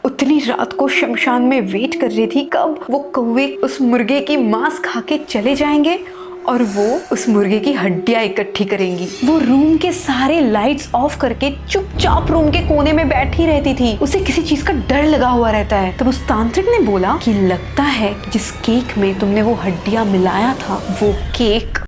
उतनी रात को शमशान में वेट कर रही थी कब वो कौवे उस मुर्गे की मांस खा के चले जाएंगे और वो उस मुर्गे की हड्डियां इकट्ठी करेंगी। वो रूम के सारे लाइट्स ऑफ करके चुपचाप रूम के कोने में बैठी रहती थी। उसे किसी चीज का डर लगा हुआ रहता है। तब उस तांत्रिक ने बोला कि लगता है जिस केक में तुमने वो हड्डियां मिलाया था वो केक।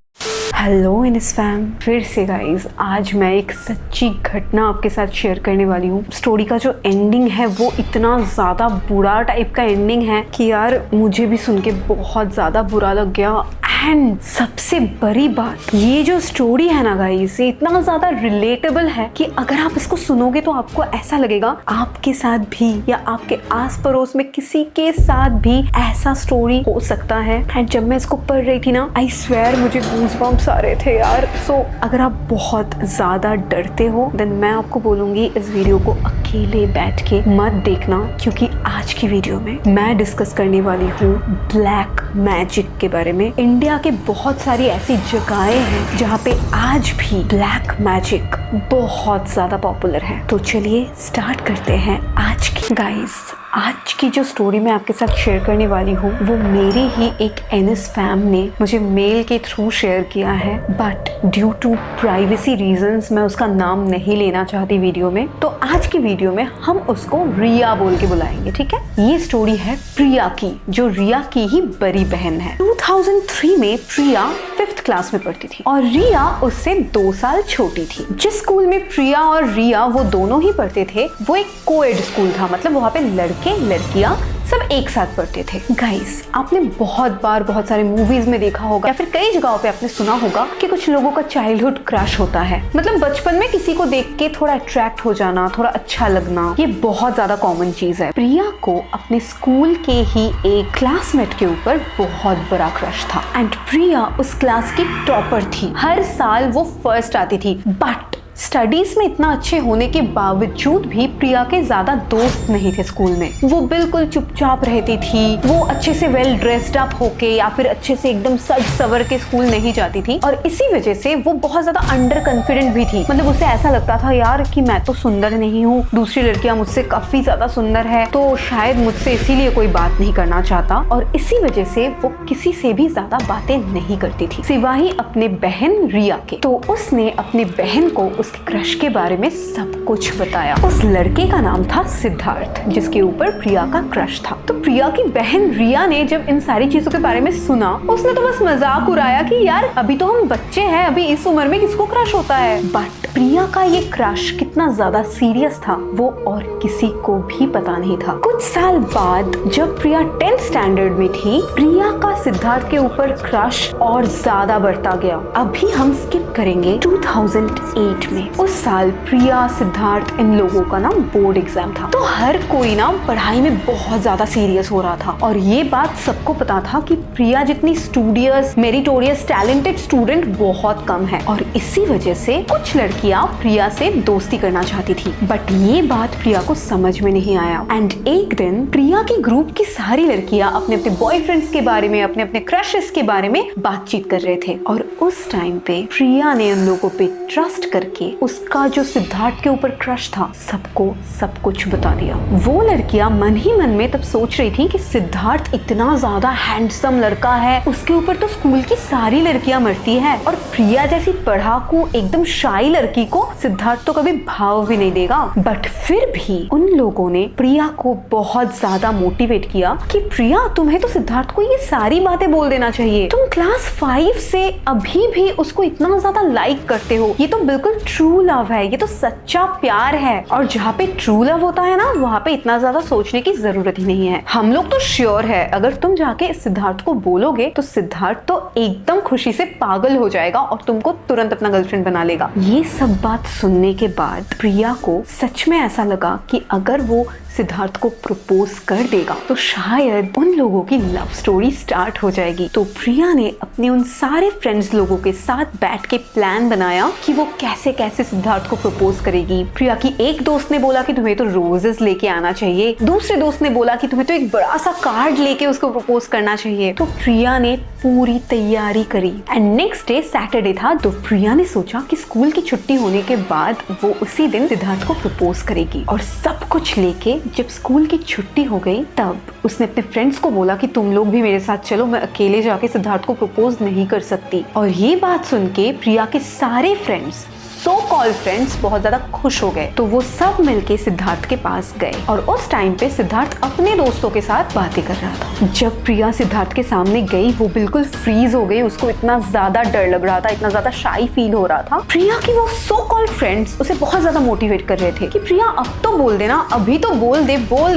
हेलो इनस फैम, फिर से गाइज आज मैं एक सच्ची घटना आपके साथ शेयर करने वाली हूँ। स्टोरी का जो एंडिंग है वो इतना ज़्यादा बुरा टाइप का एंडिंग है कि यार मुझे भी सुन के बहुत ज़्यादा बुरा लग गया। एंड सबसे बड़ी बात, ये जो स्टोरी है ना गाइस, ये इतना ज़्यादा रिलेटेबल है कि अगर आप इसको सुनोगे तो आपको ऐसा लगेगा आपके साथ भी या आपके आस पड़ोस में किसी के साथ भी ऐसा स्टोरी हो सकता है। एंड जब मैं इसको पढ़ रही थी ना, आई स्वेयर मुझे गूज़बम्प्स आ रहे थे यार। सो अगर आप बहुत ज़्यादा डरते हो देन मैं आपको बोलूँगी इस वीडियो को अकेले बैठ के मत देखना, क्योंकि आज की वीडियो में मैं डिस्कस करने वाली हूँ ब्लैक मैजिक के बारे में। इंडिया के बहुत सारी ऐसी जगहें हैं जहाँ पे आज भी ब्लैक मैजिक बहुत ज्यादा पॉपुलर है। तो चलिए स्टार्ट करते हैं आज की। गाइस, आज की जो स्टोरी मैं आपके साथ शेयर करने वाली हूँ वो मेरी ही एक एनएस फैम ने मुझे मेल के थ्रू शेयर किया है, but due to privacy reasons मैं उसका नाम नहीं लेना चाहती वीडियो में। तो आज की वीडियो में हम उसको रिया बोल के बुलाएंगे, ठीक है। ये स्टोरी है प्रिया की, जो रिया की ही बड़ी बहन है। 2003 में प्रिया 5th क्लास में पढ़ती थी और रिया उससे 2 साल छोटी थी। जिस स्कूल में प्रिया और रिया वो दोनों ही पढ़ते थे वो एक कोएड स्कूल था, मतलब वहाँ पे लड़के लड़कियां सब एक साथ पढ़ते थे। गाइस, आपने बहुत बार बहुत सारे मूवीज में देखा होगा या फिर कई जगहों पे आपने सुना होगा कि कुछ लोगों का चाइल्डहुड क्रश होता है। मतलब बचपन में किसी को देख के थोड़ा अट्रैक्ट हो जाना, थोड़ा अच्छा लगना, ये बहुत ज्यादा कॉमन चीज है। प्रिया को अपने स्कूल के ही एक क्लासमेट के ऊपर बहुत बड़ा क्रश था एंड प्रिया उस क्लास की टॉपर थी। हर साल वो फर्स्ट आती थी, बट स्टडीज में इतना अच्छे होने के बावजूद भी प्रिया के ज्यादा दोस्त नहीं थे स्कूल में। वो बिल्कुल चुपचाप रहती थी। वो अच्छे से वेल ड्रेस्ड अप होके या फिर अच्छे से एकदम सज सवर के स्कूल नहीं जाती थी और इसी वजह से वो बहुत ज्यादा अंडर कॉन्फिडेंट भी थी। मतलब उसे ऐसा लगता था यार कि मैं तो सुंदर नहीं हूँ, दूसरी लड़कियां मुझसे काफी ज्यादा सुंदर है, तो शायद मुझसे इसीलिए कोई बात नहीं करना चाहता और इसी वजह से वो किसी से भी ज्यादा बातें नहीं करती थी सिवाय अपने बहन रिया के। तो उसने अपनी बहन को उसके क्रश के बारे में सब कुछ बताया। उस लड़के का नाम था सिद्धार्थ, जिसके ऊपर प्रिया का क्रश था। तो प्रिया की बहन रिया ने जब इन सारी चीजों के बारे में सुना, उसने तो बस मजाक उड़ाया कि यार अभी तो हम बच्चे हैं, अभी इस उम्र में किसको क्रश होता है। बट प्रिया का ये क्रश कितना ज्यादा सीरियस था वो और किसी को भी पता नहीं था। कुछ साल बाद जब प्रिया 10th स्टैंडर्ड में थी, प्रिया का सिद्धार्थ के ऊपर क्रश और ज्यादा बढ़ता गया। अभी हम स्किप करेंगे 2008 में। उस साल प्रिया, सिद्धार्थ, इन लोगों का ना बोर्ड एग्जाम था, तो हर कोई ना पढ़ाई में बहुत ज्यादा सीरियस हो रहा था और ये बात सबको पता था कि प्रिया जितनी स्टूडियस, मेरिटोरियस, टैलेंटेड स्टूडेंट बहुत कम है और इसी वजह से कुछ लड़कियां प्रिया से दोस्ती करना चाहती थी। बट ये बात प्रिया को समझ में नहीं आया एंड एक दिन प्रिया की ग्रुप की सारी लड़कियां अपने अपने बॉयफ्रेंड्स के बारे में, अपने अपने क्रशेस के बारे में बातचीत कर रहे थे और उस टाइम पे प्रिया ने उन लोगों पे ट्रस्ट करके उसका जो सिद्धार्थ के ऊपर क्रश था सबको सब कुछ बता दिया। वो लड़कियां मन ही मन में तब सोच रही थी कि सिद्धार्थ इतना ज्यादा हैंडसम लड़का है, उसके ऊपर तो स्कूल की सारी लड़कियां मरती है और प्रिया जैसी पढ़ाकू एकदम शाई लड़की को सिद्धार्थ तो कभी भाव भी नहीं देगा। बट फिर भी उन लोगों ने प्रिया को बहुत ज्यादा मोटिवेट किया कि प्रिया तुम्हें तो सिद्धार्थ को ये सारी बातें बोल देना चाहिए। तुम क्लास 5 से अभी भी उसको इतना ज्यादा लाइक करते हो, ये तो बिल्कुल ट्रू लव है, ये तो सच्चा प्यार है। और जहाँ पे ट्रू लव होता है ना, वहाँ पे इतना ज्यादा सोचने की जरूरत ही नहीं है। हम लोग तो श्योर है अगर तुम जाके सिद्धार्थ को बोलोगे तो सिद्धार्थ तो एकदम खुशी से पागल हो जाएगा और तुमको तुरंत अपना गर्लफ्रेंड बना लेगा। ये सब बात सुनने के बाद प्रिया को सच में ऐसा लगा कि अगर वो सिद्धार्थ को प्रपोज कर देगा तो शायद उन लोगों की लव स्टोरी स्टार्ट हो जाएगी। तो प्रिया ने अपने उन सारे फ्रेंड्स लोगों के साथ बैठ के प्लान बनाया कि वो कैसे कैसे सिद्धार्थ को प्रपोज करेगी। प्रिया की एक दोस्त ने बोला कि तुम्हें तो रोजेस लेके आना चाहिए, दूसरे दोस्त ने बोला कि तुम्हें तो एक बड़ा सा कार्ड लेके उसको प्रपोज करना चाहिए। तो प्रिया ने पूरी तैयारी करी एंड नेक्स्ट डे सैटरडे था, तो प्रिया ने सोचा कि स्कूल की छुट्टी होने के बाद वो उसी दिन सिद्धार्थ को प्रपोज करेगी और सब कुछ लेके जब स्कूल की छुट्टी हो गई तब उसने अपने फ्रेंड्स को बोला कि तुम लोग भी मेरे साथ चलो, मैं अकेले जाके सिद्धार्थ को प्रपोज नहीं कर सकती। और ये बात सुन के प्रिया के सारे फ्रेंड्स, सो कॉल्ड फ्रेंड्स, बहुत ज्यादा खुश हो गए। तो वो सब मिलके सिद्धार्थ के पास गए और उस टाइम पे सिद्धार्थ अपने दोस्तों के साथ बातें कर रहा था। जब प्रिया सिद्धार्थ के सामने गई वो बिल्कुल फ्रीज हो गई। उसको इतना ज्यादा डर लग रहा था, इतना ज्यादा शाई फील हो रहा था। प्रिया की वो सो कॉल्ड फ्रेंड्स उसे बहुत ज्यादा मोटिवेट कर रहे थे कि प्रिया अब तो बोल देना, अभी तो बोल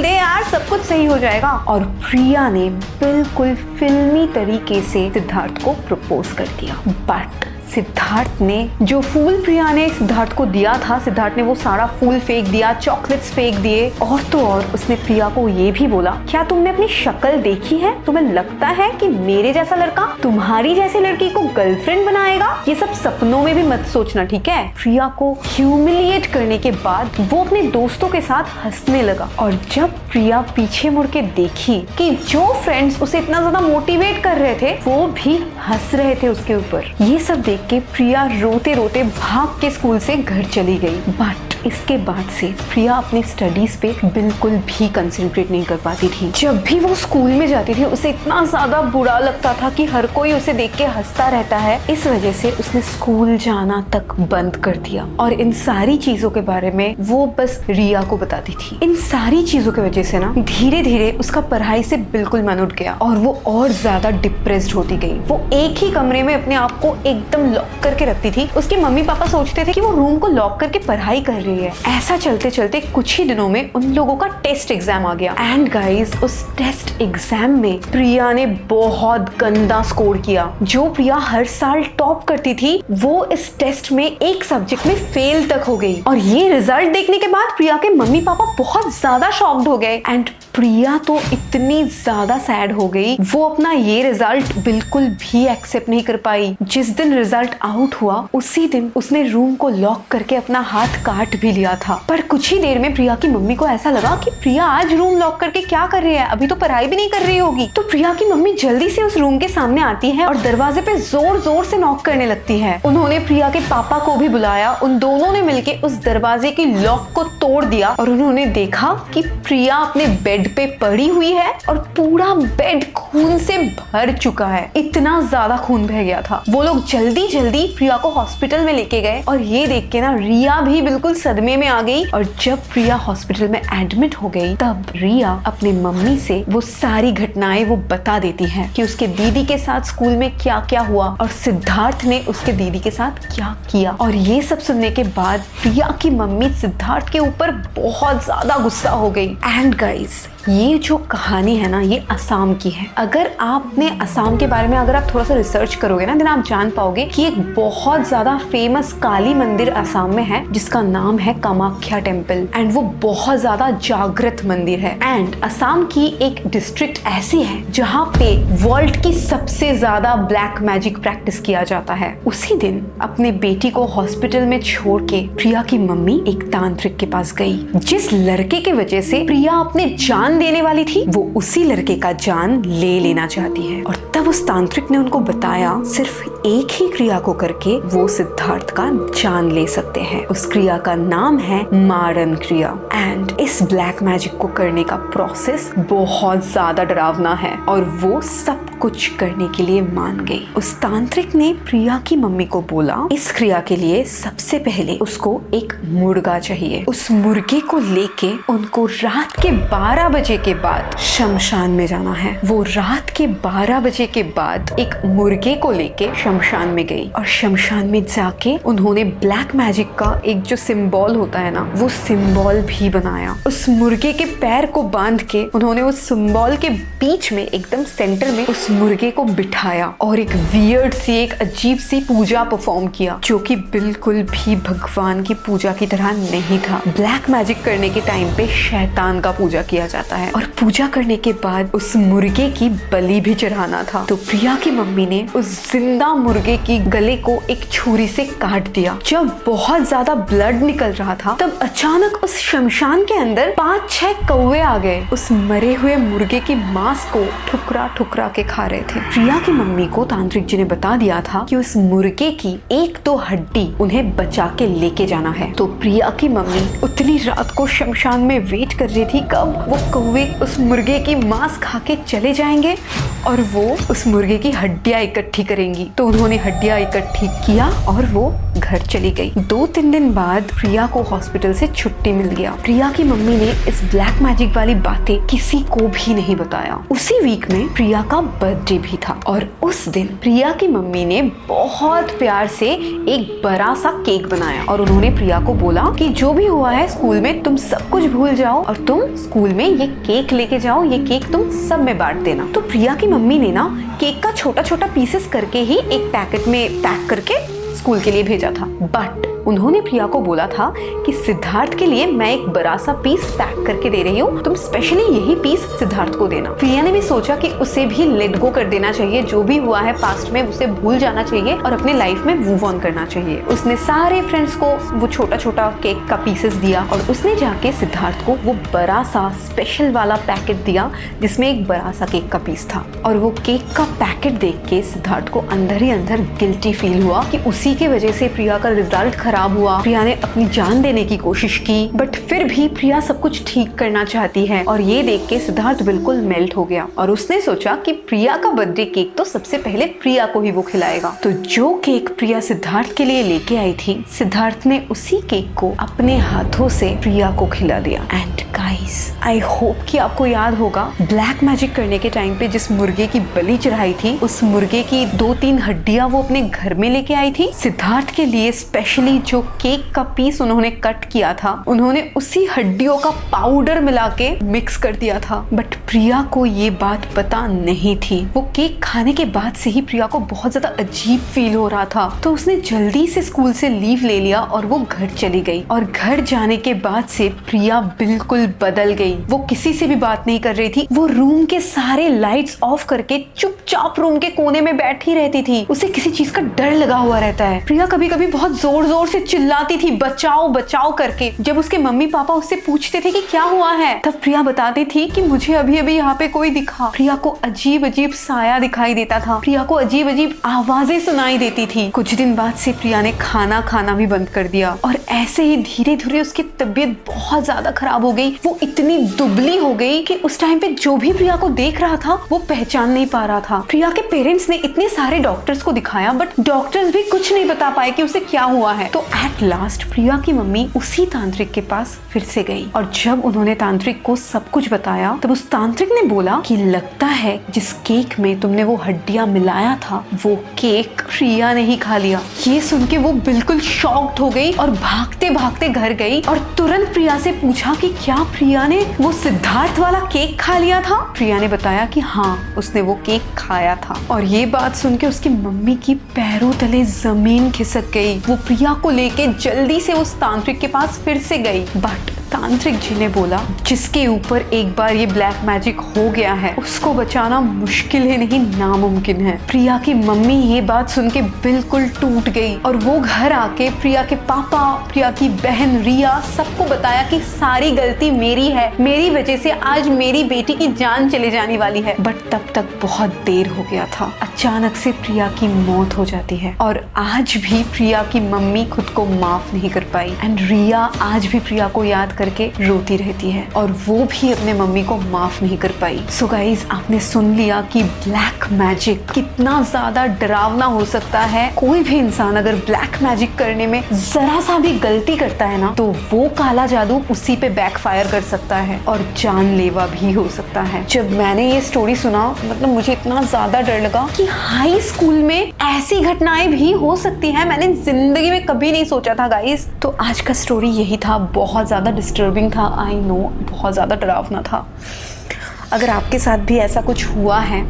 दे यार, सब कुछ सही हो जाएगा। और प्रिया ने बिल्कुल फिल्मी तरीके से सिद्धार्थ को प्रपोज कर दिया। बट सिद्धार्थ ने जो फूल प्रिया ने सिद्धार्थ को दिया था, सिद्धार्थ ने वो सारा फूल फेंक दिया, चॉकलेट्स फेंक दिए। और तो और उसने प्रिया को ये भी बोला, क्या तुमने अपनी शक्ल देखी है? तुम्हें लगता है कि मेरे जैसा लड़का तुम्हारी जैसी लड़की को गर्लफ्रेंड बनाएगा? ये सब सपनों में भी मत सोचना, ठीक है? प्रिया को ह्यूमिलिएट करने के बाद वो अपने दोस्तों के साथ हंसने लगा। और जब प्रिया पीछे मुड़ के देखी कि जो फ्रेंड्स उसे इतना ज्यादा मोटिवेट कर रहे थे वो भी हंस रहे थे उसके ऊपर, ये सब देख के प्रिया रोते रोते भाग के स्कूल से घर चली गई। बट इसके बाद से प्रिया अपनी स्टडीज पे बिल्कुल भी कंसंट्रेट नहीं कर पाती थी। जब भी वो स्कूल में जाती थी उसे इतना ज्यादा बुरा लगता था कि हर कोई उसे देख के हंसता रहता है। इस वजह से उसने स्कूल जाना तक बंद कर दिया और इन सारी चीजों के बारे में वो बस रिया को बताती थी। इन सारी चीजों की वजह से ना धीरे धीरे उसका पढ़ाई से बिल्कुल मन उठ गया और वो और ज्यादा डिप्रेस्ड होती गई। वो एक ही कमरे में अपने आप को एकदम लॉक करके रखती थी। उसके मम्मी पापा सोचते थे कि वो रूम को लॉक करके पढ़ाई कर रही है। ऐसा चलते चलते कुछ ही दिनों में उन लोगों का टेस्ट एग्जाम आ गया। एंड गाइस, उस टेस्ट एग्जाम में प्रिया ने बहुत गंदा स्कोर किया। जो प्रिया हर साल टॉप करती थी वो इस टेस्ट में एक सब्जेक्ट में फेल तक हो गई। और ये रिजल्ट देखने के बाद प्रिया के मम्मी पापा बहुत ज्यादा शॉक्ड हो गए। एंड प्रिया तो इतनी ज्यादा सैड हो गई, वो अपना ये रिजल्ट बिल्कुल भी एक्सेप्ट नहीं कर पाई। जिस दिन रिजल्ट आउट हुआ उसी दिन उसने रूम को लॉक करके अपना हाथ काट भी लिया था। पर कुछ ही देर में प्रिया की मम्मी को ऐसा लगा कि प्रिया आज रूम लॉक करके क्या कर रही है, अभी तो पढ़ाई भी नहीं कर रही होगी। तो प्रिया की मम्मी जल्दी से उस रूम के सामने आती है और दरवाजे पे जोर जोर से नॉक करने लगती है। उन्होंने प्रिया के पापा को भी बुलाया। उन दोनों ने मिलके उस दरवाजे की लॉक को तोड़ दिया और उन्होंने देखा कि प्रिया अपने बेड पे पड़ी हुई है और पूरा बेड खून से भर चुका है। इतना ज्यादा खून बह गया था। वो लोग जल्दी जल्दी प्रिया को हॉस्पिटल में लेके गए और ये देख के ना रिया भी बिल्कुल सदमे में आ गई। और जब प्रिया हॉस्पिटल में एडमिट हो गई तब रिया अपनी मम्मी से वो सारी घटनाएं वो बता देती है कि उसके दीदी के साथ स्कूल में क्या क्या हुआ और सिद्धार्थ ने उसके दीदी के साथ क्या किया। और ये सब सुनने के बाद प्रिया की मम्मी सिद्धार्थ के ऊपर बहुत ज्यादा गुस्सा हो गई। एंड गाइस, ये जो कहानी है ना ये असम की है। अगर आपने असम के बारे में अगर आप थोड़ा सा रिसर्च करोगे ना देन आप जान पाओगे कि एक बहुत ज्यादा फेमस काली मंदिर असम में है जिसका नाम है कामाख्या टेम्पल। एंड वो बहुत ज्यादा जागृत मंदिर है। एंड असम की एक डिस्ट्रिक्ट ऐसी है जहाँ पे वर्ल्ड की सबसे ज्यादा ब्लैक मैजिक प्रैक्टिस किया जाता है। उसी दिन अपने बेटी को हॉस्पिटल में छोड़ के प्रिया की मम्मी एक तांत्रिक के पास गई। जिस लड़के की वजह से प्रिया अपने जान देने वाली थी वो उसी लड़के का जान ले लेना चाहती है। और तब उस तांत्रिक ने उनको बताया सिर्फ एक ही क्रिया को करके वो सिद्धार्थ का जान ले सकते हैं। उस क्रिया का नाम है मारन क्रिया। एंड इस ब्लैक मैजिक को करने का प्रोसेस बहुत ज्यादा डरावना है और वो सब कुछ करने के लिए मान गई। उस तांत्रिक ने प्रिया की मम्मी को बोला इस क्रिया के लिए सबसे पहले उसको एक मुर्गा चाहिए। उस मुर्गे को लेके उनको रात के 12 बजे के बाद शमशान में जाना है। वो रात के 12 बजे के बाद एक मुर्गे को लेके शमशान में गई और शमशान में जाके उन्होंने ब्लैक मैजिक का एक जो सिंबल होता है ना वो सिंबल भी बनाया। उस मुर्गे के पैर को बांध के उन्होंने उस सिंबल के बीच में एकदम सेंटर में उस मुर्गे को बिठाया और एक वियर्ड सी एक अजीब सी पूजा परफॉर्म किया जो कि बिल्कुल भी भगवान की पूजा की तरह नहीं था। ब्लैक मैजिक करने के टाइम पे शैतान का पूजा किया जाता है और पूजा करने के बाद उस मुर्गे की बलि भी चढ़ाना था। तो प्रिया की मम्मी ने उस जिंदा मुर्गे की गले को एक छुरी से काट दिया। जब बहुत ज्यादा ब्लड निकल रहा था तब अचानक उस शमशान के अंदर 5-6 कौवे आ गए। उस मरे हुए मुर्गे की मांस को ठुकरा ठुकरा के खा रहे थे। प्रिया की मम्मी को तांत्रिक जी ने बता दिया था कि उस मुर्गे की 1-2 हड्डी उन्हें बचा के लेके जाना है। तो प्रिया की मम्मी उतनी रात को शमशान में वेट कर रही थी कब वो कौवे उस मुर्गे की मांस खा के चले जाएंगे और वो उस मुर्गे की हड्डियां इकट्ठी करेंगी। तो उन्होंने हड्डियां इकट्ठी किया और वो घर चली गई। 2-3 दिन बाद प्रिया को हॉस्पिटल से छुट्टी मिल गया। प्रिया की मम्मी ने इस ब्लैक मैजिक वाली बातें किसी को भी नहीं बताया। उसी वीक में प्रिया का बर्थडे भी था और उस दिन प्रिया की मम्मी ने बहुत प्यार से एक बड़ा सा केक बनाया और उन्होंने प्रिया को बोला कि जो भी हुआ है स्कूल में तुम सब कुछ भूल जाओ और तुम स्कूल में ये केक लेके जाओ, ये केक तुम सब में बांट देना। तो प्रिया की मम्मी ने ना केक का छोटा छोटा पीसेस करके ही एक पैकेट में पैक करके स्कूल के लिए भेजा था। बट उन्होंने प्रिया को बोला था कि सिद्धार्थ के लिए मैं एक बड़ा सा पीस पैक करके दे रही हूँ, तुम स्पेशली यही पीस सिद्धार्थ को देना। प्रिया ने भी सोचा कि उसे भी लेट गो कर देना चाहिए, जो भी हुआ है पास्ट में उसे भूल जाना चाहिए और अपने लाइफ में मूव ऑन करना चाहिए। उसने सारे फ्रेंड्स को वो छोटा छोटा केक का पीसेस दिया और उसने जाके सिद्धार्थ को वो बड़ा सा स्पेशल वाला पैकेट दिया जिसमें एक बड़ा सा केक का पीस था। और वो केक का पैकेट देख के सिद्धार्थ को अंदर ही अंदर गिल्टी फील हुआ कि उसी के वजह से प्रिया का रिजल्ट खराब हुआ। प्रिया ने अपनी जान देने की कोशिश की बट फिर भी प्रिया सब कुछ ठीक करना चाहती है। और ये देख के सिद्धार्थ बिल्कुल मेल्ट हो गया और उसने सोचा कि प्रिया का बर्थडे केक तो सबसे पहले प्रिया को ही वो खिलाएगा। तो जो केक प्रिया सिद्धार्थ के लिए लेके आई थी, सिद्धार्थ ने उसी केक को अपने हाथों से प्रिया को खिला दिया। एंड गाइस, आई होप कि आपको याद होगा ब्लैक मैजिक करने के टाइम पे जिस मुर्गे की बलि चढ़ाई थी, उस मुर्गे की 2-3 हड्डियां वो अपने घर में लेके आई थी। सिद्धार्थ के लिए स्पेशली जो केक का पीस उन्होंने कट किया था, उन्होंने उसी हड्डियों का पाउडर मिला के मिक्स कर दिया था। बट प्रिया को ये बात पता नहीं थी। वो केक खाने के बाद से ही प्रिया को बहुत ज्यादा अजीब फील हो रहा था, तो उसने जल्दी से स्कूल से लीव ले लिया और वो घर चली गई। और घर जाने के बाद से प्रिया बिल्कुल बदल गई। वो किसी से भी बात नहीं कर रही थी, वो रूम के सारे लाइट्स ऑफ करके चुपचाप रूम के कोने में बैठी रहती थी। उसे किसी चीज का डर लगा हुआ रहता है। प्रिया कभी कभी बहुत जोर जोर से चिल्लाती थी बचाओ बचाओ करके। जब उसके मम्मी पापा उससे पूछते थे कि क्या हुआ है, तब प्रिया बताती थी कि मुझे अभी अभी यहाँ पे कोई दिखा। प्रिया को अजीब अजीब साया दिखाई देता था, प्रिया को अजीब अजीब आवाजें सुनाई देती थी। कुछ दिन बाद से प्रिया ने खाना खाना भी बंद कर दिया और ऐसे ही धीरे धीरे उसकी तबीयत बहुत ज्यादा खराब हो गई। वो इतनी दुबली हो गई कि उस टाइम पे जो भी प्रिया को देख रहा था वो पहचान नहीं पा रहा था। प्रिया के पेरेंट्स ने इतने सारे डॉक्टर्स को दिखाया बट डॉक्टर्स भी कुछ नहीं बता पाए कि उसे क्या हुआ है। तो एट लास्ट प्रिया की मम्मी उसी तांत्रिक के पास फिर से गई और जब उन्होंने तांत्रिक को सब कुछ बताया तब उस तांत्रिक ने बोला कि लगता है जिस केक में तुमने वो हड्डियां मिलाया था वो केक प्रिया ने ही खा लिया। ये सुन के वो बिल्कुल शॉक्ड हो गई और भागते भागते घर गई और तुरंत प्रिया से पूछा कि क्या प्रिया ने वो सिद्धार्थ वाला केक खा लिया था। प्रिया ने बताया कि हाँ, उसने वो केक खाया था। और ये बात सुन के उसकी मम्मी की पैरों तले जमीन खिसक गई। वो प्रिया को लेके जल्दी से उस तांत्रिक के पास फिर से गई बट तांत्रिक जी ने बोला जिसके ऊपर एक बार ये ब्लैक मैजिक हो गया है उसको बचाना मुश्किल ही नहीं नामुमकिन है। प्रिया की मम्मी ये बात सुन के बिल्कुल टूट गई और वो घर आके प्रिया के पापा, प्रिया की बहन रिया सबको बताया कि सारी गलती मेरी है, मेरी वजह से आज मेरी बेटी की जान चले जाने वाली है। बट तब तक बहुत देर हो गया था। अचानक से प्रिया की मौत हो जाती है और आज भी प्रिया की मम्मी खुद को माफ नहीं कर पाई एंड रिया आज भी प्रिया को याद करके रोती रहती है और वो भी अपने मम्मी को माफ नहीं कर पाई। सो गाइज, आपने सुन लिया कि ब्लैक मैजिक कितना ज्यादा डरावना हो सकता है। कोई भी इंसान अगर ब्लैक मैजिक करने में जरा सा भी गलती करता है ना तो वो काला जादू उसी पे बैकफायर कर सकता है और जानलेवा भी हो सकता है। जब मैंने ये स्टोरी सुना मतलब मुझे इतना ज्यादा डर लगा कि हाई स्कूल में ऐसी घटनाएं भी हो सकती हैं, मैंने जिंदगी में कभी नहीं सोचा था गाइस। तो आज का स्टोरी यही था, बहुत ज्यादा डिस्टर्बिंग था, आई नो, बहुत ज़्यादा डरावना था। अगर आपके साथ भी ऐसा कुछ हुआ है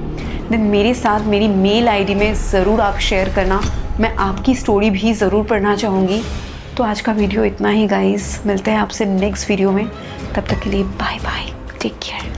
देन मेरे साथ मेरी मेल आईडी में ज़रूर आप शेयर करना, मैं आपकी स्टोरी भी ज़रूर पढ़ना चाहूँगी। तो आज का वीडियो इतना ही गाइस, मिलते हैं आपसे नेक्स्ट वीडियो में, तब तक के लिए बाय बाय, टेक केयर।